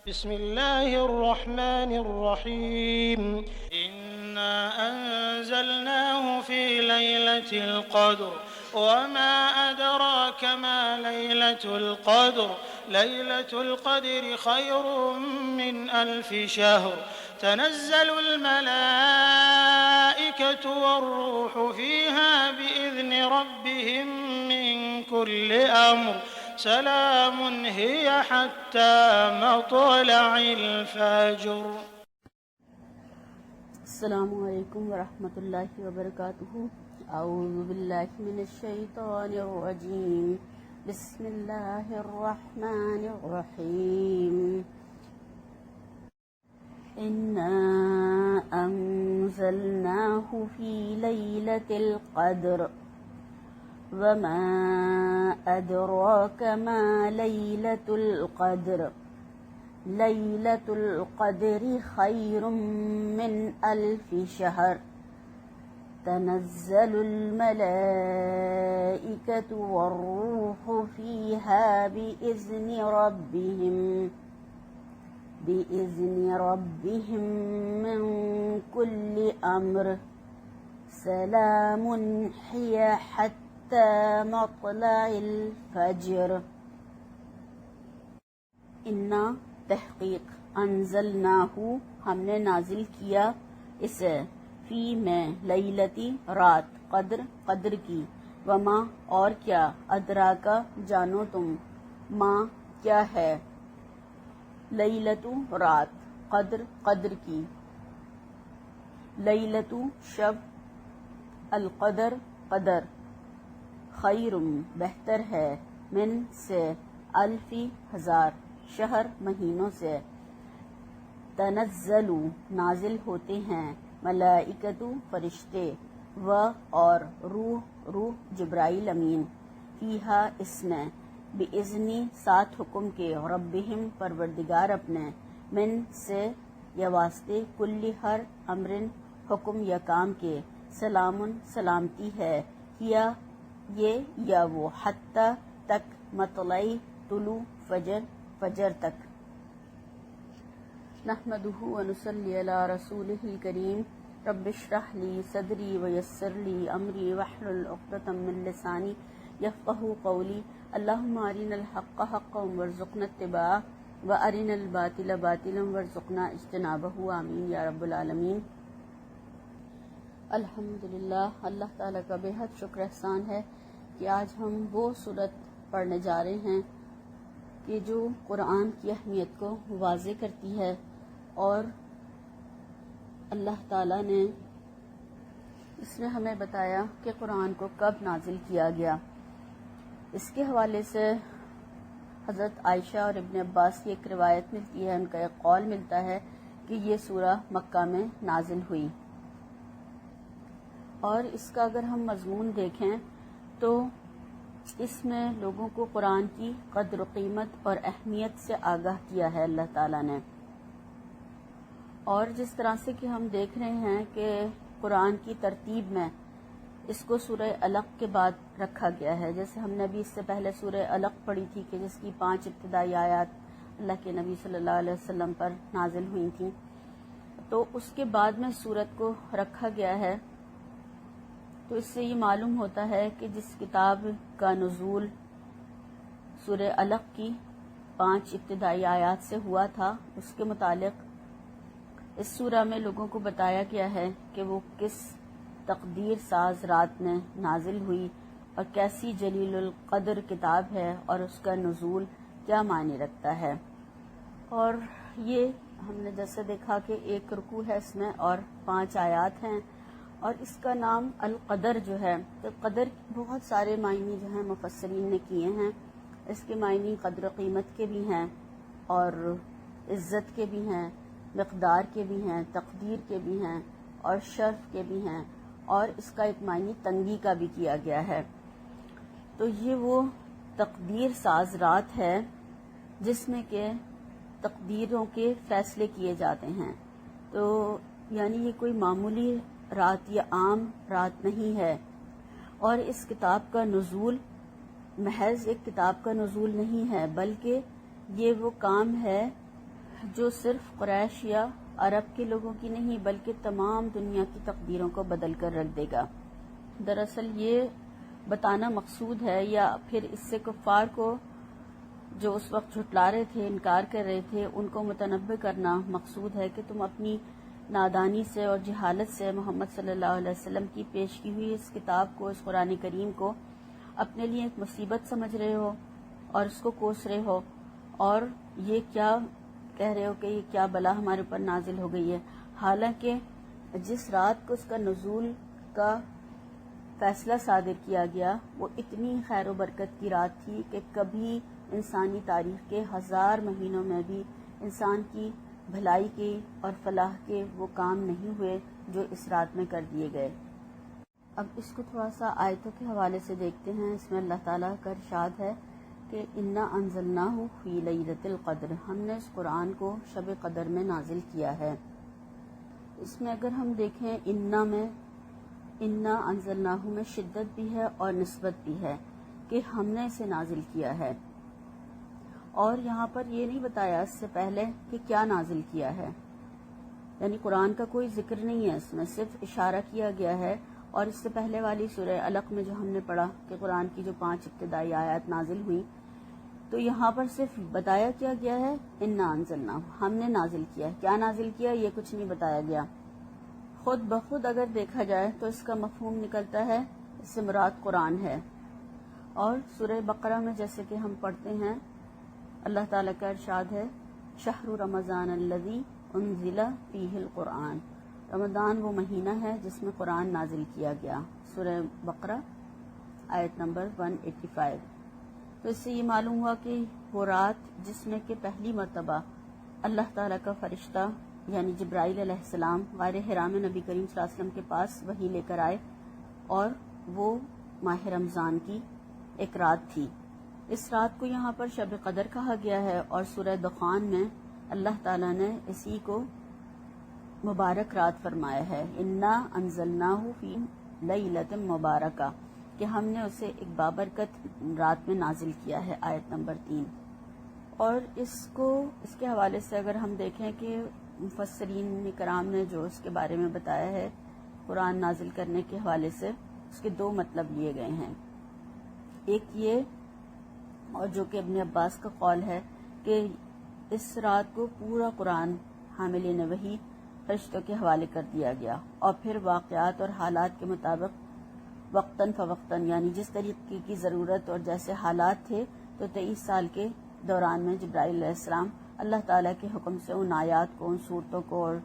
بسم الله الرحمن الرحيم إنا أنزلناه في ليلة القدر وما أدراك ما ليلة القدر ليلة القدر خير من 1000 شهر تنزل الملائكة والروح فيها بإذن ربهم من كل أمر سلام هي حتى مطلع الفجر. السلام علیکم ورحمۃ اللہ وبرکاتہ. اعوذ باللہ من الشیطان الرجیم. بسم اللہ الرحمن الرحیم. انا انزلناه في ليلة القدر وما أدراك ما ليلة القدر ليلة القدر خير من 1000 شهر تنزل الملائكة والروح فيها بإذن ربهم من كل أمر سلام هي حتى مطلع الفجر. انا تحقیق انزلناہ ہم نے نازل کیا اسے فی میں لیلتی رات قدر کی وما اور کیا ادراکا جانو تم ما کیا ہے لیلتو رات قدر کی لیلتو شب القدر قدر خیر بہتر ہے من سے 1000 ہزار شہر مہینوں سے تنزل نازل ہوتے ہیں ملائکتو فرشتے و اور روح جبرائیل امین فیہا اس میں باذنی ساتھ حکم کے ربہم پروردگار اپنے من سے یا واسطے کل ہر امرن حکم یا کام کے سلام سلامتی ہے کیا یہ یا وہ حتی تک مطلع طلوع فجر تک. نحمدہ ونصلی علی رسولہ الکریم. رب اشرح لی صدری ویسر لی امری واحلل عقدۃ من لسانی یفقہوا قولی. اللہم ارنا الحق حقا وارزقنا اتباعہ وارنا الباطل باطلا وارزقنا اجتنابہ. آمین یا رب العالمین. الحمدللہ اللہ تعالیٰ کا بے حد شکر احسان ہے کہ آج ہم وہ سورت پڑھنے جا رہے ہیں کہ جو قرآن کی اہمیت کو واضح کرتی ہے اور اللہ تعالیٰ نے اس میں ہمیں بتایا کہ قرآن کو کب نازل کیا گیا. اس کے حوالے سے حضرت عائشہ اور ابن عباس کی ایک روایت ملتی ہے، ان کا ایک قول ملتا ہے کہ یہ سورہ مکہ میں نازل ہوئی. اور اس کا اگر ہم مضمون دیکھیں تو اس میں لوگوں کو قرآن کی قدر و قیمت اور اہمیت سے آگاہ کیا ہے اللہ تعالیٰ نے. اور جس طرح سے کہ ہم دیکھ رہے ہیں کہ قرآن کی ترتیب میں اس کو سورہ علق کے بعد رکھا گیا ہے، جیسے ہم نے ابھی اس سے پہلے سورہ علق پڑھی تھی کہ جس کی 5 ابتدائی آیات اللہ کے نبی صلی اللہ علیہ وسلم پر نازل ہوئی تھیں، تو اس کے بعد میں سورت کو رکھا گیا ہے. تو اس سے یہ معلوم ہوتا ہے کہ جس کتاب کا نزول سورہ علق کی 5 ابتدائی آیات سے ہوا تھا، اس کے متعلق اس سورہ میں لوگوں کو بتایا گیا ہے کہ وہ کس تقدیر ساز رات میں نازل ہوئی اور کیسی جلیل القدر کتاب ہے اور اس کا نزول کیا معنی رکھتا ہے. اور یہ ہم نے جیسے دیکھا کہ 1 رکوع ہے اس میں اور 5 آیات ہیں، اور اس کا نام القدر جو ہے، تو قدر بہت سارے معنی جو ہیں مفسرین نے کیے ہیں. اس کے معنی قدر و قیمت کے بھی ہیں اور عزت کے بھی ہیں، مقدار کے بھی ہیں، تقدیر کے بھی ہیں اور شرف کے بھی ہیں، اور اس کا ایک معنی تنگی کا بھی کیا گیا ہے. تو یہ وہ تقدیر ساز رات ہے جس میں کہ تقدیروں کے فیصلے کیے جاتے ہیں. تو یعنی یہ کوئی معمولی رات یا عام رات نہیں ہے. اور اس کتاب کا نزول محض ایک کتاب کا نزول نہیں ہے، بلکہ یہ وہ کام ہے جو صرف قریش یا عرب کے لوگوں کی نہیں بلکہ تمام دنیا کی تقدیروں کو بدل کر رکھ دے گا۔ دراصل یہ بتانا مقصود ہے، یا پھر اس سے کفار کو جو اس وقت جھٹلا رہے تھے، انکار کر رہے تھے، ان کو متنبہ کرنا مقصود ہے کہ تم اپنی نادانی سے اور جہالت سے محمد صلی اللہ علیہ وسلم کی پیش کی ہوئی اس کتاب کو، اس قرآن کریم کو اپنے لیے ایک مصیبت سمجھ رہے ہو اور اس کو کوس رہے ہو، اور یہ کیا کہہ رہے ہو کہ یہ کیا بلا ہمارے اوپر نازل ہو گئی ہے، حالانکہ جس رات کو اس کا نزول کا فیصلہ صادر کیا گیا وہ اتنی خیر و برکت کی رات تھی کہ کبھی انسانی تاریخ کے 1000 مہینوں میں بھی انسان کی بھلائی کے اور فلاح کے وہ کام نہیں ہوئے جو اس رات میں کر دیے گئے۔ اب اس کو تھوڑا سا آیتوں کے حوالے سے دیکھتے ہیں۔ اس میں اللہ تعالیٰ کا ارشاد ہے کہ انا انزلناہ فی لیلۃ القدر، ہم نے اس قرآن کو شب قدر میں نازل کیا ہے۔ اس میں اگر ہم دیکھیں انا انزلناہ میں شدت بھی ہے اور نسبت بھی ہے کہ ہم نے اسے نازل کیا ہے، اور یہاں پر یہ نہیں بتایا اس سے پہلے کہ کیا نازل کیا ہے، یعنی قرآن کا کوئی ذکر نہیں ہے، اس میں صرف اشارہ کیا گیا ہے۔ اور اس سے پہلے والی سورہ علق میں جو ہم نے پڑھا کہ قرآن کی جو 5 ابتدائی آیات نازل ہوئی، تو یہاں پر صرف بتایا کیا گیا ہے انا انزلناہ، ہم نے نازل کیا ہے، کیا نازل کیا یہ کچھ نہیں بتایا گیا۔ خود بخود اگر دیکھا جائے تو اس کا مفہوم نکلتا ہے اس سے مراد قرآن ہے۔ اور سورہ بقرہ میں جیسے کہ ہم پڑھتے ہیں، اللہ تعالیٰ کا ارشاد ہے شہر رمضان الذی انزل فیہ القرآن، رمضان وہ مہینہ ہے جس میں قرآن نازل کیا گیا، سورہ بقرہ آیت نمبر 185۔ تو اس سے یہ معلوم ہوا کہ وہ رات جس میں کہ پہلی مرتبہ اللہ تعالیٰ کا فرشتہ یعنی جبرائیل علیہ السلام غار حرا میں نبی کریم صلی اللہ علیہ وسلم کے پاس وحی لے کر آئے، اور وہ ماہ رمضان کی ایک رات تھی۔ اس رات کو یہاں پر شب قدر کہا گیا ہے، اور سورہ دخان میں اللہ تعالیٰ نے اسی کو مبارک رات فرمایا ہے، انا انزلناہ فی لیلۃ مبارکہ، کہ ہم نے اسے ایک بابرکت رات میں نازل کیا ہے، آیت نمبر 3۔ اور اس کے حوالے سے اگر ہم دیکھیں کہ مفسرین کرام نے جو اس کے بارے میں بتایا ہے قرآن نازل کرنے کے حوالے سے، اس کے 2 مطلب لیے گئے ہیں۔ ایک یہ، اور جو کہ ابن عباس کا قول ہے، کہ اس رات کو پورا قرآن حاملین وحی فرشتوں کے حوالے کر دیا گیا، اور پھر واقعات اور حالات کے مطابق وقتاً فوقتاً، یعنی جس طریقے کی ضرورت اور جیسے حالات تھے، تو 23 سال کے دوران میں جبرائیل علیہ السلام اللہ تعالیٰ کے حکم سے ان آیات کو، ان صورتوں کو، اور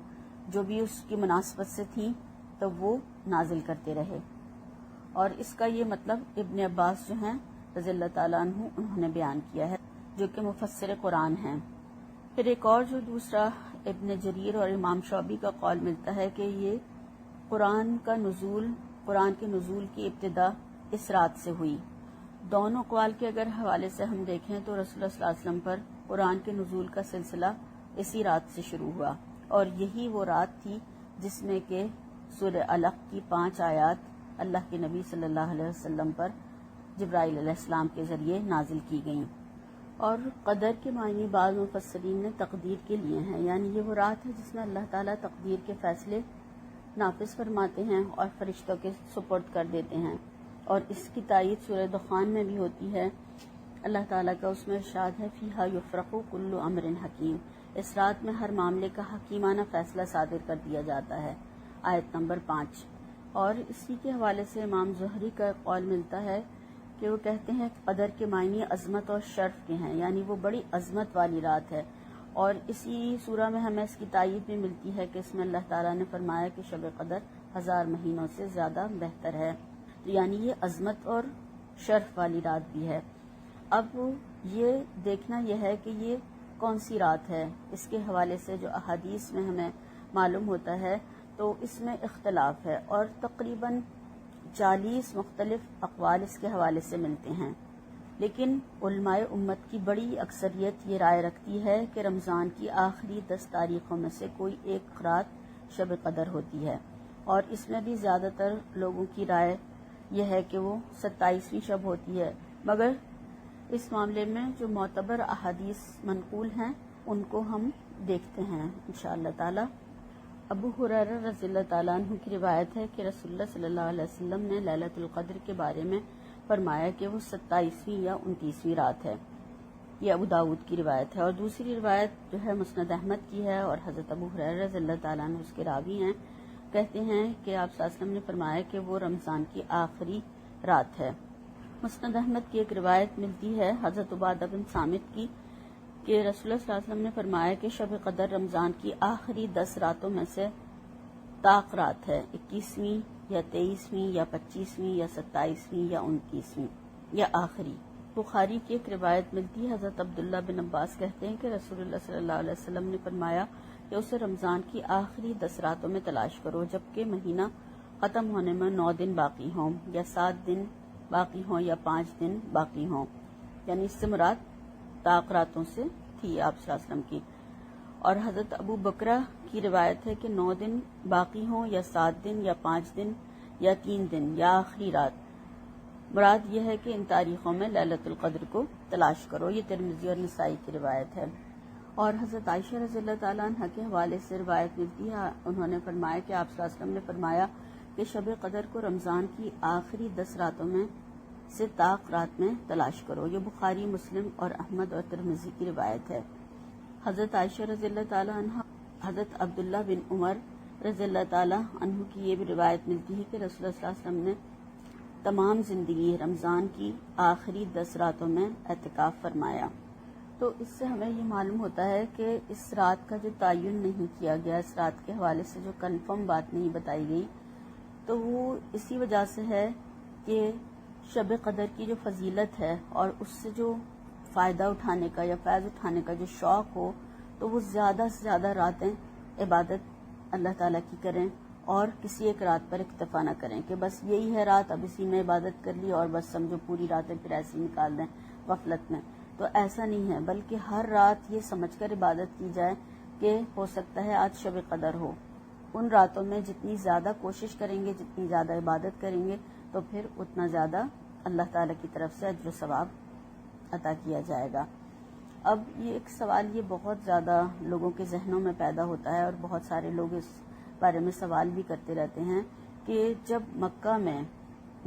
جو بھی اس کی مناسبت سے تھیں تو وہ نازل کرتے رہے۔ اور اس کا یہ مطلب ابن عباس جو ہیں رضی اللہ تعالیٰ عنہ انہوں نے بیان کیا ہے، جو کہ مفسر قرآن ہیں۔ پھر ایک اور جو دوسرا ابن جریر اور امام شعبی کا قول ملتا ہے کہ یہ قرآن کے نزول کی ابتدا اس رات سے ہوئی۔ دونوں قوال کے اگر حوالے سے ہم دیکھیں تو رسول اللہ صلی اللہ علیہ وسلم پر قرآن کے نزول کا سلسلہ اسی رات سے شروع ہوا، اور یہی وہ رات تھی جس میں کہ سورہ علق کی 5 آیات اللہ کے نبی صلی اللہ علیہ وسلم پر جبرائیل علیہ السلام کے ذریعے نازل کی گئیں۔ اور قدر کے معنی بعض مفسرین نے تقدیر کے لیے ہیں، یعنی یہ وہ رات ہے جس میں اللہ تعالیٰ تقدیر کے فیصلے نافذ فرماتے ہیں اور فرشتوں کے سپرد کر دیتے ہیں۔ اور اس کی تائید سورہ دخان میں بھی ہوتی ہے، اللہ تعالیٰ کا اس میں ارشاد ہے فیہا یفرق کل امر حکیم، اس رات میں ہر معاملے کا حکیمانہ فیصلہ صادر کر دیا جاتا ہے، آیت نمبر 5۔ اور اسی کے حوالے سے امام زہری کا قول ملتا ہے کہ وہ کہتے ہیں قدر کے معنی عظمت اور شرف کے ہیں، یعنی وہ بڑی عظمت والی رات ہے۔ اور اسی سورہ میں ہمیں اس کی تائید بھی ملتی ہے کہ اس میں اللہ تعالیٰ نے فرمایا کہ شب قدر 1000 مہینوں سے زیادہ بہتر ہے، یعنی یہ عظمت اور شرف والی رات بھی ہے۔ اب یہ دیکھنا یہ ہے کہ یہ کون سی رات ہے، اس کے حوالے سے جو احادیث میں ہمیں معلوم ہوتا ہے تو اس میں اختلاف ہے، اور تقریباً 40 مختلف اقوال اس کے حوالے سے ملتے ہیں، لیکن علماء امت کی بڑی اکثریت یہ رائے رکھتی ہے کہ رمضان کی آخری 10 تاریخوں میں سے کوئی ایک رات شب قدر ہوتی ہے، اور اس میں بھی زیادہ تر لوگوں کی رائے یہ ہے کہ وہ 27ویں شب ہوتی ہے، مگر اس معاملے میں جو معتبر احادیث منقول ہیں ان کو ہم دیکھتے ہیں انشاءاللہ تعالی۔ ابو ہریرہ رضی اللہ تعالیٰ عنہ کی روایت ہے کہ رسول اللہ صلی اللہ علیہ وسلم نے لیلۃ القدر کے بارے میں فرمایا کہ وہ 27ویں یا 29ویں رات ہے۔ یہ ابو داود کی روایت ہے، اور دوسری روایت جو ہے مسند احمد کی ہے، اور حضرت ابو ہریرہ رضی اللہ تعالیٰ عنہ اس کے راوی ہیں، کہتے ہیں کہ آپ صلی اللہ علیہ وسلم نے فرمایا کہ وہ رمضان کی آخری رات ہے۔ مسند احمد کی ایک روایت ملتی ہے حضرت عبادہ بن صامت کی کہ رسول اللہ صلی اللہ علیہ وسلم نے فرمایا کہ شب قدر رمضان کی آخری 10 راتوں میں سے طاق رات ہے، 21ویں یا 23ویں یا 25ویں یا 27ویں یا 29ویں یا آخری۔ بخاری کی ایک روایت ملتی ہے، حضرت عبداللہ بن عباس کہتے ہیں کہ رسول اللہ صلی اللہ علیہ وسلم نے فرمایا کہ اسے رمضان کی آخری 10 راتوں میں تلاش کرو، جبکہ مہینہ ختم ہونے میں 9 دن باقی ہوں یا 7 دن باقی ہوں یا 5 دن باقی ہوں، یعنی اس سے مراد طاق راتوں سے تھی آپ صلی اللہ علیہ وسلم کی۔ اور حضرت ابو بکرہ کی روایت ہے کہ 9 دن باقی ہوں یا 7 دن یا 5 دن یا 3 دن یا آخری رات، مراد یہ ہے کہ ان تاریخوں میں لیلۃ القدر کو تلاش کرو۔ یہ ترمذی اور نسائی کی روایت ہے۔ اور حضرت عائشہ رضی اللہ تعالیٰ عنہ کے حوالے سے روایت ملتی ہے، انہوں نے فرمایا کہ آپ صلی اللہ علیہ وسلم نے فرمایا کہ شب قدر کو رمضان کی آخری 10 راتوں میں سے طاق رات میں تلاش کرو۔ یہ بخاری، مسلم اور احمد اور ترمذی کی روایت ہے۔ حضرت عائشہ رضی اللہ تعالیٰ عنہ، حضرت عبداللہ بن عمر رضی اللہ تعالیٰ عنہ کی یہ بھی روایت ملتی ہے کہ رسول اللہ صلی اللہ علیہ وسلم نے تمام زندگی رمضان کی آخری 10 راتوں میں اعتکاف فرمایا۔ تو اس سے ہمیں یہ معلوم ہوتا ہے کہ اس رات کا جو تعین نہیں کیا گیا، اس رات کے حوالے سے جو کنفرم بات نہیں بتائی گئی، تو وہ اسی وجہ سے ہے کہ شب قدر کی جو فضیلت ہے اور اس سے جو فائدہ اٹھانے کا یا فیض اٹھانے کا جو شوق ہو، تو وہ زیادہ سے زیادہ راتیں عبادت اللہ تعالیٰ کی کریں اور کسی ایک رات پر اکتفا نہ کریں کہ بس یہی ہے رات، اب اسی میں عبادت کر لی اور بس سمجھو پوری راتیں پھر ایسی نکال دیں غفلت میں۔ تو ایسا نہیں ہے، بلکہ ہر رات یہ سمجھ کر عبادت کی جائے کہ ہو سکتا ہے آج شب قدر ہو۔ ان راتوں میں جتنی زیادہ کوشش کریں گے، جتنی زیادہ عبادت کریں گے، تو پھر اتنا زیادہ اللہ تعالیٰ کی طرف سے اجر و ثواب عطا کیا جائے گا۔ اب یہ ایک سوال یہ بہت زیادہ لوگوں کے ذہنوں میں پیدا ہوتا ہے، اور بہت سارے لوگ اس بارے میں سوال بھی کرتے رہتے ہیں کہ جب مکہ میں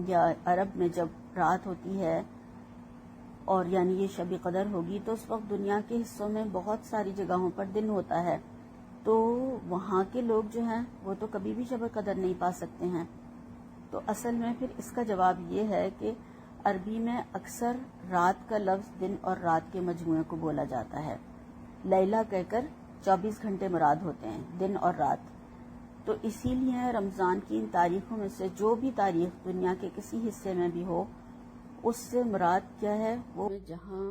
یا عرب میں جب رات ہوتی ہے اور یعنی یہ شب قدر ہوگی، تو اس وقت دنیا کے حصوں میں بہت ساری جگہوں پر دن ہوتا ہے، تو وہاں کے لوگ جو ہیں وہ تو کبھی بھی شب قدر نہیں پا سکتے ہیں۔ تو اصل میں پھر اس کا جواب یہ ہے کہ عربی میں اکثر رات کا لفظ دن اور رات کے مجموعے کو بولا جاتا ہے۔ لیلہ کہہ کر 24 گھنٹے مراد ہوتے ہیں، دن اور رات۔ تو اسی لیے رمضان کی ان تاریخوں میں سے جو بھی تاریخ دنیا کے کسی حصے میں بھی ہو، اس سے مراد کیا ہے، وہ جہاں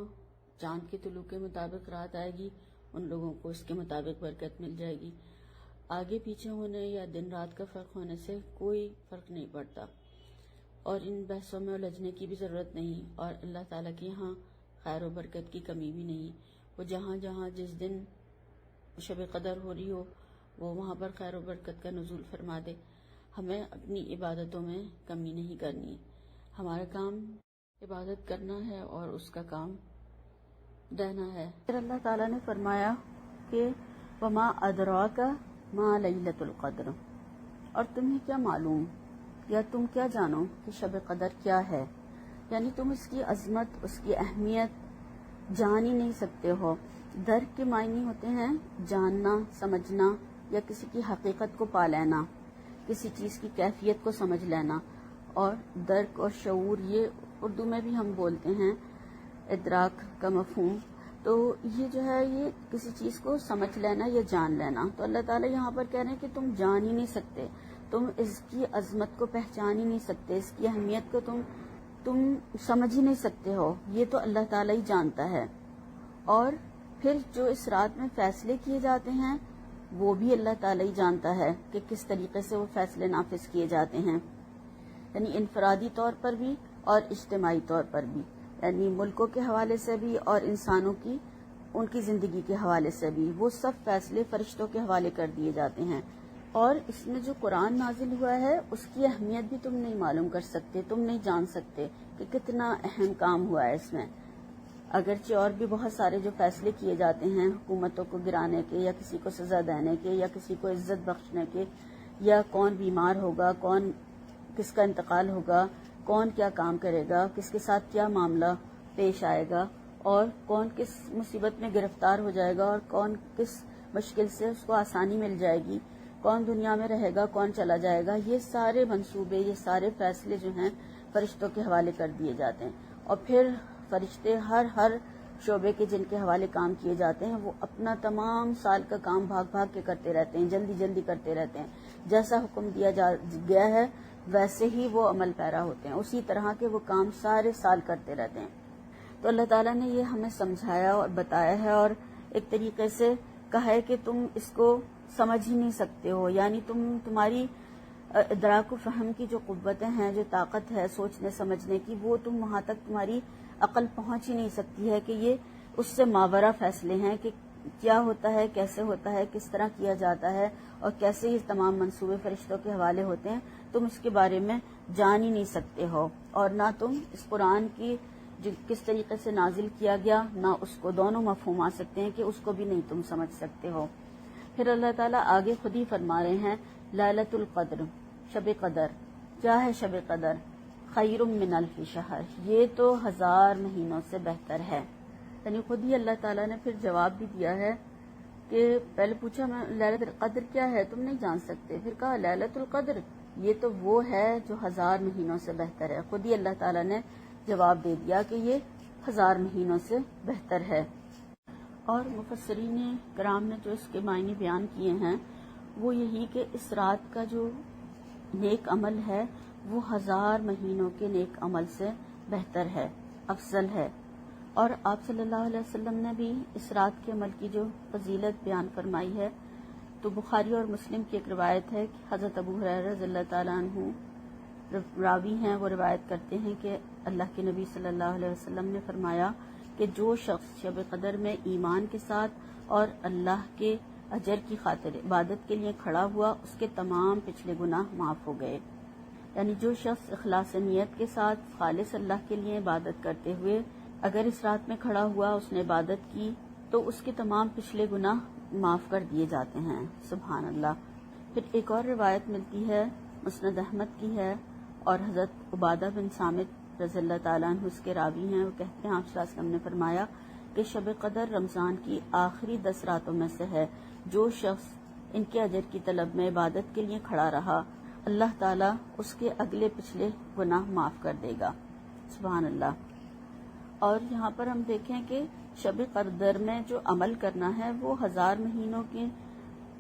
چاند کے طلوع کے مطابق رات آئے گی ان لوگوں کو اس کے مطابق برکت مل جائے گی۔ آگے پیچھے ہونے یا دن رات کا فرق ہونے سے کوئی فرق نہیں پڑتا، اور ان بحثوں میں الجھنے کی بھی ضرورت نہیں، اور اللہ تعالیٰ کے یہاں خیر و برکت کی کمی بھی نہیں۔ وہ جہاں جہاں جس دن شب قدر ہو رہی ہو وہ وہاں پر خیر و برکت کا نزول فرما دے۔ ہمیں اپنی عبادتوں میں کمی نہیں کرنی، ہمارا کام عبادت کرنا ہے اور اس کا کام دینا ہے۔ پھر اللہ تعالیٰ نے فرمایا کہ وما ادراک ما لیلۃ القدر، اور تمہیں کیا معلوم یا تم کیا جانو کہ شب قدر کیا ہے، یعنی تم اس کی عظمت، اس کی اہمیت جان ہی نہیں سکتے ہو۔ درک کے معنی ہوتے ہیں جاننا، سمجھنا یا کسی کی حقیقت کو پا لینا، کسی چیز کی کیفیت کو سمجھ لینا، اور درک اور شعور یہ اردو میں بھی ہم بولتے ہیں ادراک کا مفہوم۔ تو یہ جو ہے یہ کسی چیز کو سمجھ لینا یا جان لینا۔ تو اللہ تعالیٰ یہاں پر کہہ رہے ہیں کہ تم جان ہی نہیں سکتے، تم اس کی عظمت کو پہچان ہی نہیں سکتے، اس کی اہمیت کو تم سمجھ ہی نہیں سکتے ہو، یہ تو اللہ تعالیٰ ہی جانتا ہے۔ اور پھر جو اس رات میں فیصلے کیے جاتے ہیں وہ بھی اللہ تعالیٰ ہی جانتا ہے کہ کس طریقے سے وہ فیصلے نافذ کیے جاتے ہیں، یعنی انفرادی طور پر بھی اور اجتماعی طور پر بھی، یعنی ملکوں کے حوالے سے بھی اور انسانوں کی ان کی زندگی کے حوالے سے بھی، وہ سب فیصلے فرشتوں کے حوالے کر دیے جاتے ہیں۔ اور اس میں جو قرآن نازل ہوا ہے اس کی اہمیت بھی تم نہیں معلوم کر سکتے، تم نہیں جان سکتے کہ کتنا اہم کام ہوا ہے اس میں۔ اگرچہ اور بھی بہت سارے جو فیصلے کیے جاتے ہیں حکومتوں کو گرانے کے یا کسی کو سزا دینے کے یا کسی کو عزت بخشنے کے، یا کون بیمار ہوگا، کون کس کا انتقال ہوگا، کون کیا کام کرے گا، کس کے ساتھ کیا معاملہ پیش آئے گا، اور کون کس مصیبت میں گرفتار ہو جائے گا، اور کون کس مشکل سے اس کو آسانی مل جائے گی، کون دنیا میں رہے گا، کون چلا جائے گا، یہ سارے منصوبے، یہ سارے فیصلے جو ہیں فرشتوں کے حوالے کر دیے جاتے ہیں. اور پھر فرشتے ہر شعبے کے جن کے حوالے کام کیے جاتے ہیں وہ اپنا تمام سال کا کام بھاگ بھاگ کے کرتے رہتے ہیں، جلدی جلدی کرتے رہتے ہیں. جیسا حکم دیا گیا ہے ویسے ہی وہ عمل پیرا ہوتے ہیں، اسی طرح کے وہ کام سارے سال کرتے رہتے ہیں. تو اللہ تعالیٰ نے یہ ہمیں سمجھایا اور بتایا ہے، اور ایک طریقے سے کہا ہے کہ تم اس کو سمجھ ہی نہیں سکتے ہو، یعنی تمہاری ادراک و فہم کی جو قوتیں ہیں، جو طاقت ہے سوچنے سمجھنے کی، وہ وہاں تک تمہاری عقل پہنچ ہی نہیں سکتی ہے کہ یہ اس سے ماورا فیصلے ہیں کہ کیا ہوتا ہے، کیسے ہوتا ہے، کس طرح کیا جاتا ہے، اور کیسے یہ تمام منصوبے فرشتوں کے حوالے ہوتے ہیں. تم اس کے بارے میں جان ہی نہیں سکتے ہو، اور نہ تم اس قرآن کی جو کس طریقے سے نازل کیا گیا، نہ اس کو دونوں مفہوم آ سکتے ہیں کہ اس کو بھی نہیں تم سمجھ سکتے ہو. پھر اللہ تعالیٰ آگے خود ہی فرما رہے ہیں لیلۃ القدر، شب قدر. کیا ہے شب قدر؟ خیر من الف شہر، یہ تو 1000 مہینوں سے بہتر ہے. یعنی خود ہی اللہ تعالیٰ نے پھر جواب بھی دیا ہے کہ پہلے پوچھا میں لیلۃ القدر کیا ہے، تم نہیں جان سکتے، پھر کہا لیلۃ القدر یہ تو وہ ہے جو 1000 مہینوں سے بہتر ہے. خود ہی اللہ تعالیٰ نے جواب دے دیا کہ یہ 1000 مہینوں سے بہتر ہے. اور مفسرین کرام نے جو اس کے معنی بیان کیے ہیں وہ یہی کہ اس رات کا جو نیک عمل ہے وہ 1000 مہینوں کے نیک عمل سے بہتر ہے، افضل ہے. اور آپ صلی اللہ علیہ وسلم نے بھی اس رات کے عمل کی جو فضیلت بیان فرمائی ہے، تو بخاری اور مسلم کی ایک روایت ہے کہ حضرت ابو ہریرہ رضی اللہ تعالیٰ عنہ راوی ہیں، وہ روایت کرتے ہیں کہ اللہ کے نبی صلی اللہ علیہ وسلم نے فرمایا کہ جو شخص شب قدر میں ایمان کے ساتھ اور اللہ کے اجر کی خاطر عبادت کے لیے کھڑا ہوا، اس کے تمام پچھلے گناہ معاف ہو گئے. یعنی جو شخص اخلاص نیت کے ساتھ خالص اللہ کے لیے عبادت کرتے ہوئے اگر اس رات میں کھڑا ہوا، اس نے عبادت کی، تو اس کے تمام پچھلے گناہ معاف کر دیے جاتے ہیں. سبحان اللہ. پھر ایک اور روایت ملتی ہے، مسند احمد کی ہے، اور حضرت عبادہ بن صامت رضی اللہ تعالیٰ عنہ اس کے راوی ہیں. وہ کہتے ہیں آپ صلی اللہ علیہ وسلم نے فرمایا کہ شب قدر رمضان کی آخری 10 راتوں میں سے ہے. جو شخص ان کے اجر کی طلب میں عبادت کے لیے کھڑا رہا، اللہ تعالیٰ اس کے اگلے پچھلے گناہ معاف کر دے گا. سبحان اللہ. اور یہاں پر ہم دیکھیں کہ شب قدر میں جو عمل کرنا ہے وہ 1000 مہینوں کے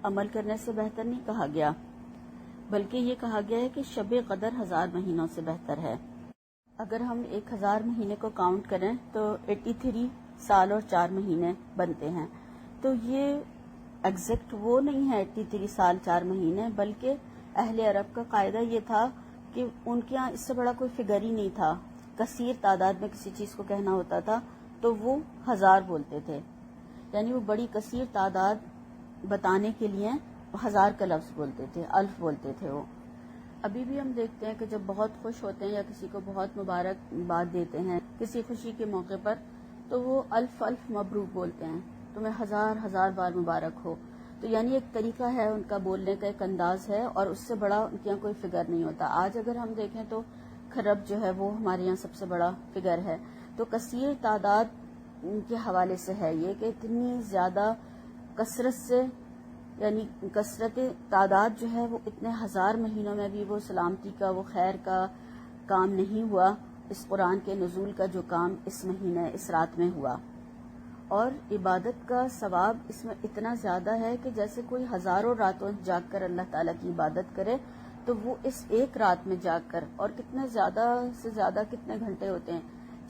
عمل کرنے سے بہتر نہیں کہا گیا، بلکہ یہ کہا گیا ہے کہ شب قدر 1000 مہینوں سے بہتر ہے. اگر ہم 1000 مہینے کو کاؤنٹ کریں تو 83 سال اور 4 مہینے بنتے ہیں. تو یہ ایگزیکٹ وہ نہیں ہے 83 سال 4 مہینے، بلکہ اہل عرب کا قاعدہ یہ تھا کہ ان کے ہاں اس سے بڑا کوئی فگر ہی نہیں تھا. کثیر تعداد میں کسی چیز کو کہنا ہوتا تھا تو وہ 1000 بولتے تھے، یعنی وہ بڑی کثیر تعداد بتانے کے لیے 1000 کا لفظ بولتے تھے، الف بولتے تھے. وہ ابھی بھی ہم دیکھتے ہیں کہ جب بہت خوش ہوتے ہیں یا کسی کو بہت مبارک بات دیتے ہیں کسی خوشی کے موقع پر، تو وہ الف الف مبروک بولتے ہیں، تمہیں 1000 بار مبارک ہو. تو یعنی ایک طریقہ ہے ان کا بولنے کا، ایک انداز ہے، اور اس سے بڑا ان کے یہاں کوئی فگر نہیں ہوتا. آج اگر ہم دیکھیں تو کھرب جو ہے وہ ہمارے یہاں سب سے بڑا فگر ہے. تو کثیر تعداد کے حوالے سے ہے یہ کہ اتنی زیادہ کثرت سے، یعنی کثرت تعداد جو ہے وہ اتنے 1000 مہینوں میں بھی وہ سلامتی کا، وہ خیر کا کام نہیں ہوا. اس قرآن کے نزول کا جو کام اس مہینے اس رات میں ہوا، اور عبادت کا ثواب اس میں اتنا زیادہ ہے کہ جیسے کوئی ہزاروں راتوں جاگ کر اللہ تعالیٰ کی عبادت کرے، تو وہ اس ایک رات میں جاگ کر، اور کتنے زیادہ سے زیادہ کتنے گھنٹے ہوتے ہیں،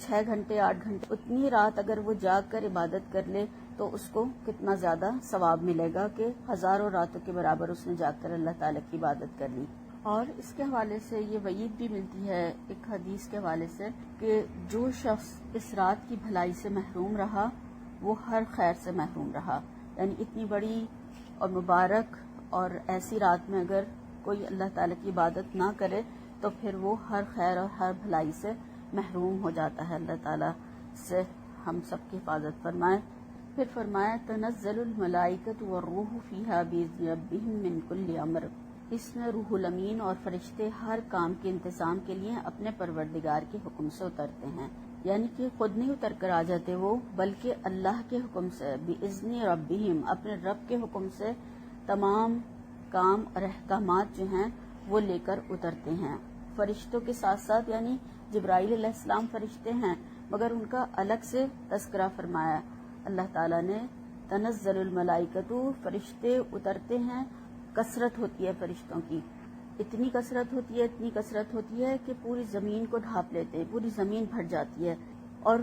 6 گھنٹے 8 گھنٹے، اتنی رات اگر وہ جاگ کر عبادت کر لے تو اس کو کتنا زیادہ ثواب ملے گا کہ ہزاروں راتوں کے برابر اس نے جاگ کر اللہ تعالیٰ کی عبادت کر لی. اور اس کے حوالے سے یہ وعید بھی ملتی ہے ایک حدیث کے حوالے سے کہ جو شخص اس رات کی بھلائی سے محروم رہا وہ ہر خیر سے محروم رہا. یعنی اتنی بڑی اور مبارک اور ایسی رات میں اگر کوئی اللہ تعالیٰ کی عبادت نہ کرے تو پھر وہ ہر خیر اور ہر بھلائی سے محروم ہو جاتا ہے. اللہ تعالیٰ سے ہم سب کی حفاظت فرمائے۔ پھر فرمایا تنزل الملائکۃ والروح فیہا بإذن ربہم من کل امر، اس میں روح الامین اور فرشتے ہر کام کے انتظام کے لیے اپنے پروردگار کے حکم سے اترتے ہیں، یعنی کہ خود نہیں اتر کر آ جاتے وہ، بلکہ اللہ کے حکم سے، بإذن ربہم، اپنے رب کے حکم سے تمام کام اور احکامات جو ہیں وہ لے کر اترتے ہیں۔ فرشتوں کے ساتھ ساتھ یعنی جبرائیل علیہ السلام فرشتے ہیں، مگر ان کا الگ سے تذکرہ فرمایا اللہ تعالیٰ نے۔ تنزل الملائکۃ، فرشتے اترتے ہیں، کثرت ہوتی ہے فرشتوں کی، اتنی کثرت ہوتی ہے کہ پوری زمین کو ڈھانپ لیتے ہیں، پوری زمین پھٹ جاتی ہے، اور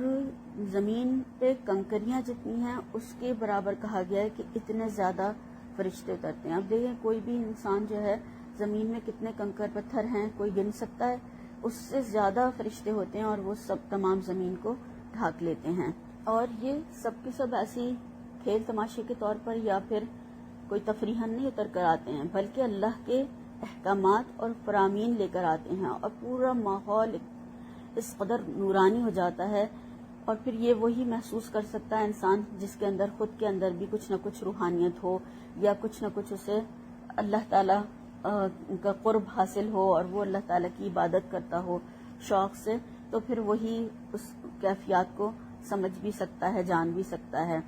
زمین پہ کنکریاں جتنی ہیں اس کے برابر کہا گیا ہے کہ اتنے زیادہ فرشتے اترتے ہیں۔ اب دیکھیں کوئی بھی انسان جو ہے زمین میں کتنے کنکر پتھر ہیں کوئی گن سکتا ہے، اس سے زیادہ فرشتے ہوتے ہیں اور وہ سب تمام زمین کو ڈھانک لیتے ہیں۔ اور یہ سب کے سب ایسی کھیل تماشے کے طور پر یا پھر کوئی تفریحاً نہیں اتر کر آتے ہیں، بلکہ اللہ کے احکامات اور فرامین لے کر آتے ہیں، اور پورا ماحول اس قدر نورانی ہو جاتا ہے، اور پھر یہ وہی محسوس کر سکتا ہے انسان جس کے اندر خود کے اندر بھی کچھ نہ کچھ روحانیت ہو، یا کچھ نہ کچھ اسے اللہ تعالیٰ کا قرب حاصل ہو اور وہ اللہ تعالیٰ کی عبادت کرتا ہو شوق سے، تو پھر وہی اس کیفیات کو سمجھ بھی سکتا ہے، جان بھی سکتا ہے۔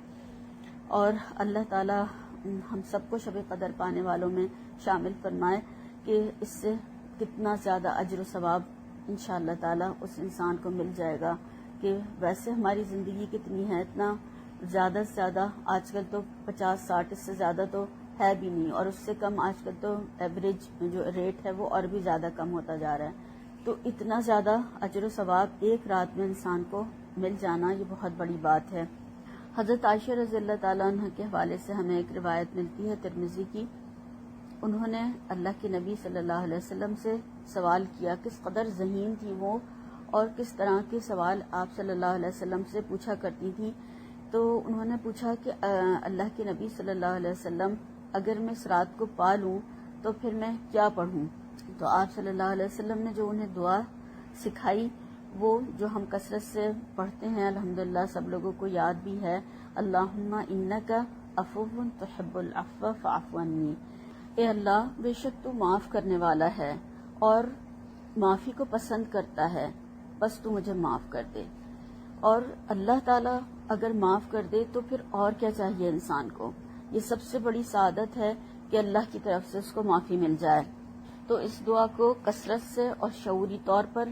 اور اللہ تعالیٰ ہم سب کو شب قدر پانے والوں میں شامل فرمائے کہ اس سے کتنا زیادہ اجر و ثواب انشاءاللہ تعالیٰ اس انسان کو مل جائے گا۔ کہ ویسے ہماری زندگی کتنی ہے، اتنا زیادہ سے زیادہ آج کل تو 50-60 اس سے زیادہ تو ہے بھی نہیں، اور اس سے کم آج کل تو ایوریج جو ریٹ ہے وہ اور بھی زیادہ کم ہوتا جا رہا ہے۔ تو اتنا زیادہ اجر و ثواب ایک رات میں انسان کو مل جانا یہ بہت بڑی بات ہے۔ حضرت عائشہ رضی اللہ تعالیٰ عنہ کے حوالے سے ہمیں ایک روایت ملتی ہے ترمذی کی، انہوں نے اللہ کے نبی صلی اللہ علیہ وسلم سے سوال کیا، کس قدر ذہین تھی وہ اور کس طرح کے سوال آپ صلی اللہ علیہ وسلم سے پوچھا کرتی تھی۔ تو انہوں نے پوچھا کہ اللہ کے نبی صلی اللہ علیہ وسلم اگر میں اس رات کو پا لوں تو پھر میں کیا پڑھوں؟ تو آپ صلی اللہ علیہ وسلم نے جو انہیں دعا سکھائی وہ جو ہم کثرت سے پڑھتے ہیں، الحمدللہ سب لوگوں کو یاد بھی ہے، اللہم انک عفو تحب العفو فاعف عنی، اے اللہ بے شک تو معاف کرنے والا ہے اور معافی کو پسند کرتا ہے، بس تو مجھے معاف کر دے۔ اور اللہ تعالیٰ اگر معاف کر دے تو پھر اور کیا چاہیے انسان کو؟ یہ سب سے بڑی سعادت ہے کہ اللہ کی طرف سے اس کو معافی مل جائے۔ تو اس دعا کو کثرت سے اور شعوری طور پر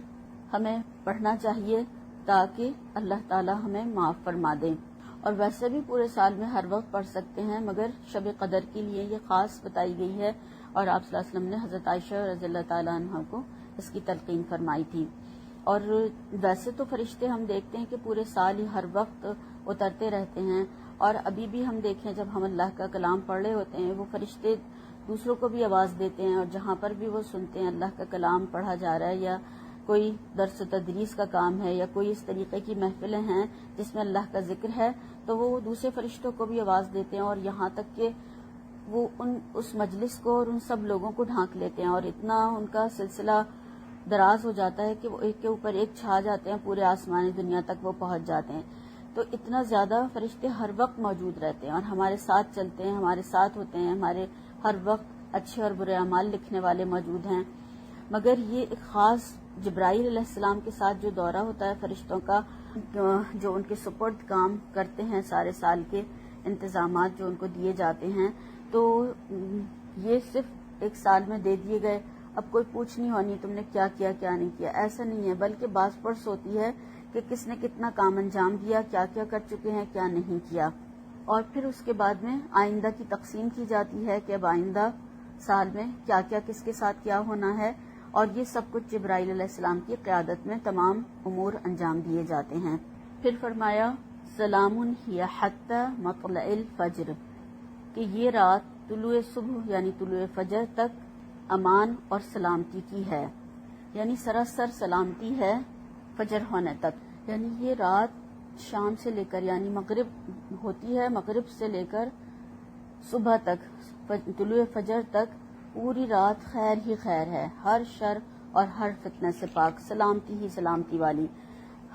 ہمیں پڑھنا چاہیے تاکہ اللہ تعالیٰ ہمیں معاف فرما دے۔ اور ویسے بھی پورے سال میں ہر وقت پڑھ سکتے ہیں، مگر شب قدر کے لیے یہ خاص بتائی گئی ہے، اور آپ صلی اللہ علیہ وسلم نے حضرت عائشہ رضی اللہ تعالیٰ عنہ کو اس کی تلقین فرمائی تھی۔ اور ویسے تو فرشتے ہم دیکھتے ہیں کہ پورے سال ہی ہر وقت اترتے رہتے ہیں، اور ابھی بھی ہم دیکھیں جب ہم اللہ کا کلام پڑھ رہے ہوتے ہیں وہ فرشتے دوسروں کو بھی آواز دیتے ہیں، اور جہاں پر بھی وہ سنتے ہیں اللہ کا کلام پڑھا جا رہا ہے یا کوئی درس و تدریس کا کام ہے یا کوئی اس طریقے کی محفلیں ہیں جس میں اللہ کا ذکر ہے، تو وہ دوسرے فرشتوں کو بھی آواز دیتے ہیں، اور یہاں تک کہ وہ اس مجلس کو اور ان سب لوگوں کو ڈھانک لیتے ہیں، اور اتنا ان کا سلسلہ دراز ہو جاتا ہے کہ وہ ایک کے اوپر ایک چھا جاتے ہیں، پورے آسمانی دنیا تک وہ پہنچ جاتے ہیں۔ تو اتنا زیادہ فرشتے ہر وقت موجود رہتے ہیں اور ہمارے ساتھ چلتے ہیں، ہمارے ساتھ ہوتے ہیں، ہمارے ہر وقت اچھے اور برے اعمال لکھنے والے موجود ہیں۔ مگر یہ ایک خاص جبرائیل علیہ السلام کے ساتھ جو دورہ ہوتا ہے فرشتوں کا، جو ان کے سپرد کام کرتے ہیں، سارے سال کے انتظامات جو ان کو دیے جاتے ہیں، تو یہ صرف ایک سال میں دے دیے گئے، اب کوئی پوچھ نہیں ہونی تم نے کیا کیا کیا نہیں کیا، ایسا نہیں ہے، بلکہ باز پرس ہوتی ہے کہ کس نے کتنا کام انجام دیا، کیا کیا کر چکے ہیں، کیا نہیں کیا۔ اور پھر اس کے بعد میں آئندہ کی تقسیم کی جاتی ہے کہ اب آئندہ سال میں کیا کیا کس کے ساتھ کیا ہونا ہے، اور یہ سب کچھ جبرائیل علیہ السلام کی قیادت میں تمام امور انجام دیے جاتے ہیں۔ پھر فرمایا سلام ہی حتی مطلع الفجر، کہ یہ رات طلوع صبح یعنی طلوع فجر تک امان اور سلامتی کی ہے، یعنی سراسر سلامتی ہے فجر ہونے تک، یعنی یہ رات شام سے لے کر یعنی مغرب ہوتی ہے، مغرب سے لے کر صبح تک طلوع فجر تک پوری رات خیر ہی خیر ہے، ہر شر اور ہر فتنہ سے پاک، سلامتی ہی سلامتی والی،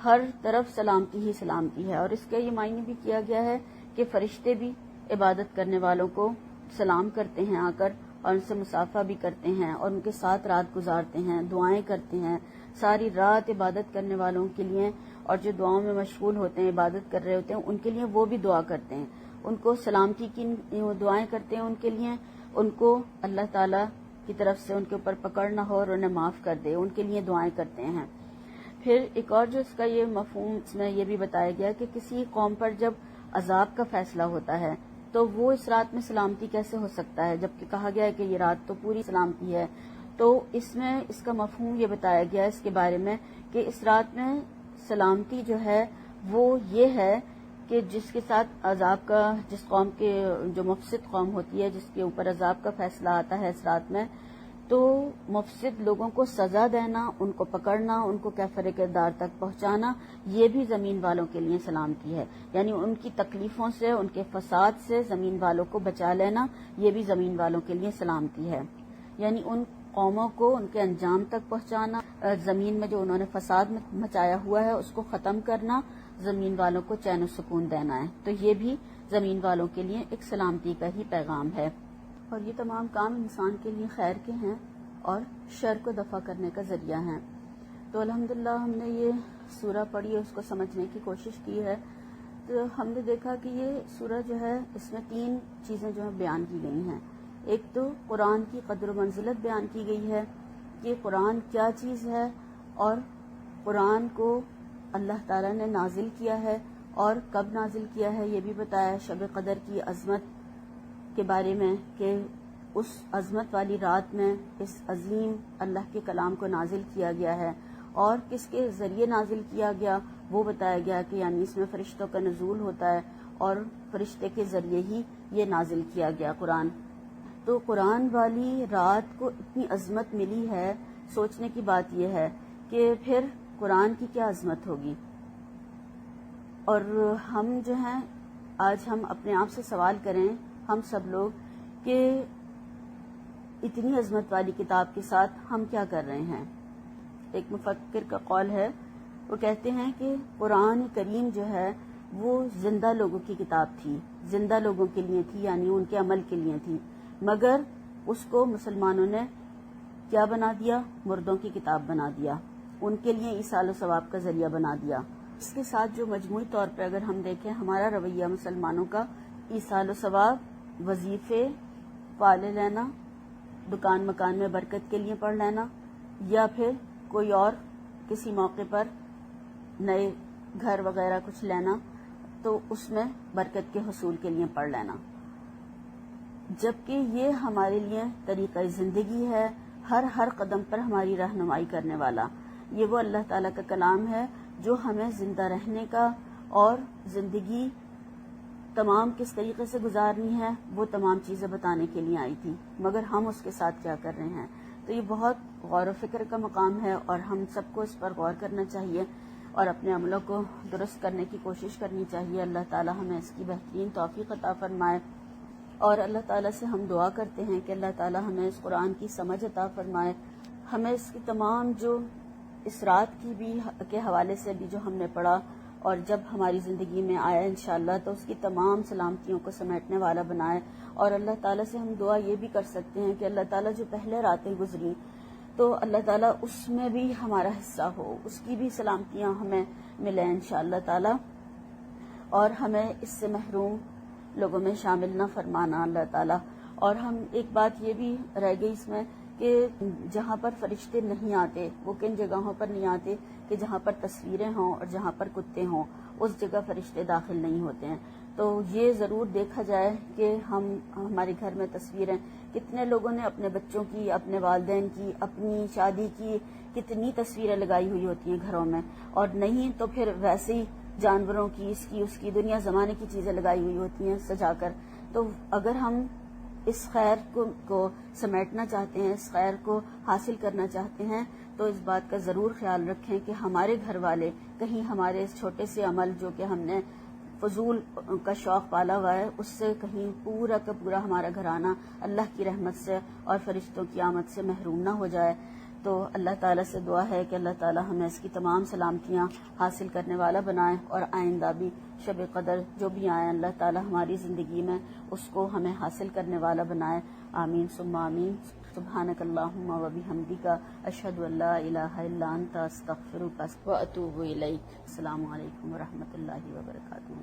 ہر طرف سلامتی ہی سلامتی ہے، اور اس کا یہ معنی بھی کیا گیا ہے کہ فرشتے بھی عبادت کرنے والوں کو سلام کرتے ہیں آ کر، اور ان سے مصافحہ بھی کرتے ہیں، اور ان کے ساتھ رات گزارتے ہیں، دعائیں کرتے ہیں، ساری رات عبادت کرنے والوں کے لیے، اور جو دعاؤں میں مشغول ہوتے ہیں، عبادت کر رہے ہوتے ہیں، ان کے لیے وہ بھی دعا کرتے ہیں، ان کو سلامتی کی دعائیں کرتے ہیں، ان کے لیے ان کو اللہ تعالی کی طرف سے ان کے اوپر پکڑ نہ ہو اور انہیں معاف کر دے، ان کے لیے دعائیں کرتے ہیں۔ پھر ایک اور جو اس کا یہ مفہوم اس میں یہ بھی بتایا گیا کہ کسی قوم پر جب عذاب کا فیصلہ ہوتا ہے تو وہ اس رات میں سلامتی کیسے ہو سکتا ہے، جبکہ کہا گیا ہے کہ یہ رات تو پوری سلامتی ہے۔ تو اس میں اس کا مفہوم یہ بتایا گیا اس کے بارے میں کہ اس رات میں سلامتی جو ہے وہ یہ ہے کہ جس کے ساتھ عذاب کا، جس قوم کے جو مفسد قوم ہوتی ہے جس کے اوپر عذاب کا فیصلہ آتا ہے اس رات میں، تو مفسد لوگوں کو سزا دینا، ان کو پکڑنا، ان کو کیفر کردار تک پہنچانا، یہ بھی زمین والوں کے لیے سلامتی ہے، یعنی ان کی تکلیفوں سے، ان کے فساد سے زمین والوں کو بچا لینا، یہ بھی زمین والوں کے لیے سلامتی ہے، یعنی ان قوموں کو ان کے انجام تک پہنچانا، زمین میں جو انہوں نے فساد مچایا ہوا ہے اس کو ختم کرنا، زمین والوں کو چین و سکون دینا ہے، تو یہ بھی زمین والوں کے لیے ایک سلامتی کا ہی پیغام ہے۔ اور یہ تمام کام انسان کے لیے خیر کے ہیں اور شر کو دفع کرنے کا ذریعہ ہیں۔ تو الحمدللہ ہم نے یہ سورہ پڑھی اور اس کو سمجھنے کی کوشش کی ہے، تو ہم نے دیکھا کہ یہ سورہ جو ہے اس میں 3 چیزیں جو ہیں بیان کی گئی ہیں۔ ایک تو قرآن کی قدر و منزلت بیان کی گئی ہے کہ قرآن کیا چیز ہے، اور قرآن کو اللہ تعالیٰ نے نازل کیا ہے اور کب نازل کیا ہے یہ بھی بتایا، شب قدر کی عظمت کے بارے میں کہ اس عظمت والی رات میں اس عظیم اللہ کے کلام کو نازل کیا گیا ہے، اور کس کے ذریعے نازل کیا گیا وہ بتایا گیا کہ یعنی اس میں فرشتوں کا نزول ہوتا ہے اور فرشتے کے ذریعے ہی یہ نازل کیا گیا قرآن۔ تو قرآن والی رات کو اتنی عظمت ملی ہے، سوچنے کی بات یہ ہے کہ پھر قرآن کی کیا عظمت ہوگی۔ اور ہم جو ہیں آج ہم اپنے آپ سے سوال کریں ہم سب لوگ کہ اتنی عظمت والی کتاب کے ساتھ ہم کیا کر رہے ہیں۔ ایک مفکر کا قول ہے، وہ کہتے ہیں کہ قرآن کریم جو ہے وہ زندہ لوگوں کی کتاب تھی، زندہ لوگوں کے لیے تھی، یعنی ان کے عمل کے لیے تھی، مگر اس کو مسلمانوں نے کیا بنا دیا، مردوں کی کتاب بنا دیا، ان کے لیے ایصال و ثواب کا ذریعہ بنا دیا۔ اس کے ساتھ جو مجموعی طور پہ اگر ہم دیکھیں ہمارا رویہ مسلمانوں کا، ایصال و ثواب، وظیفے، پالے لینا، دکان مکان میں برکت کے لیے پڑھ لینا، یا پھر کوئی اور کسی موقع پر نئے گھر وغیرہ کچھ لینا تو اس میں برکت کے حصول کے لیے پڑھ لینا، جبکہ یہ ہمارے لیے طریقہ زندگی ہے، ہر قدم پر ہماری رہنمائی کرنے والا۔ یہ وہ اللہ تعالیٰ کا کلام ہے جو ہمیں زندہ رہنے کا اور زندگی تمام کس طریقے سے گزارنی ہے وہ تمام چیزیں بتانے کے لیے آئی تھی، مگر ہم اس کے ساتھ کیا کر رہے ہیں۔ تو یہ بہت غور و فکر کا مقام ہے اور ہم سب کو اس پر غور کرنا چاہیے اور اپنے عملوں کو درست کرنے کی کوشش کرنی چاہیے۔ اللہ تعالی ہمیں اس کی بہترین توفیق عطا فرمائے، اور اللہ تعالیٰ سے ہم دعا کرتے ہیں کہ اللہ تعالیٰ ہمیں اس قرآن کی سمجھ عطا فرمائے، ہمیں اس کی تمام جو اس رات کی بھی کے حوالے سے بھی جو ہم نے پڑھا اور جب ہماری زندگی میں آیا انشاءاللہ تو اس کی تمام سلامتیوں کو سمیٹنے والا بنائے۔ اور اللہ تعالیٰ سے ہم دعا یہ بھی کر سکتے ہیں کہ اللہ تعالیٰ جو پہلے راتیں گزری تو اللہ تعالیٰ اس میں بھی ہمارا حصہ ہو، اس کی بھی سلامتیاں ہمیں ملیں انشاءاللہ تعالیٰ، اور ہمیں اس سے محروم لوگوں میں شامل نہ فرمانا اللہ تعالیٰ۔ اور ہم ایک بات یہ بھی رہ گئی اس میں کہ جہاں پر فرشتے نہیں آتے وہ کن جگہوں پر نہیں آتے کہ جہاں پر تصویریں ہوں اور جہاں پر کتے ہوں، اس جگہ فرشتے داخل نہیں ہوتے ہیں۔ تو یہ ضرور دیکھا جائے کہ ہمارے گھر میں تصویریں، کتنے لوگوں نے اپنے بچوں کی، اپنے والدین کی، اپنی شادی کی کتنی تصویریں لگائی ہوئی ہوتی ہیں گھروں میں، اور نہیں تو پھر ویسے ہی جانوروں کی، اس کی دنیا زمانے کی چیزیں لگائی ہوئی ہوتی ہیں سجا کر۔ تو اگر ہم اس خیر کو سمیٹنا چاہتے ہیں، اس خیر کو حاصل کرنا چاہتے ہیں تو اس بات کا ضرور خیال رکھیں کہ ہمارے گھر والے کہیں ہمارے اس چھوٹے سے عمل جو کہ ہم نے فضول کا شوق پالا ہوا ہے اس سے کہیں پورا کا پورا ہمارا گھرانہ اللہ کی رحمت سے اور فرشتوں کی آمد سے محروم نہ ہو جائے۔ تو اللہ تعالیٰ سے دعا ہے کہ اللہ تعالیٰ ہمیں اس کی تمام سلامتیاں حاصل کرنے والا بنائے، اور آئندہ بھی شب قدر جو بھی آئے اللہ تعالیٰ ہماری زندگی میں اس کو ہمیں حاصل کرنے والا بنائے. آمین ثم آمین. سبحانک اللہم و بحمدک، اشہد ان لا الہ الا انت، استغفرک و اتوب الیک. السلام علیکم و رحمۃ اللہ وبرکاتہ.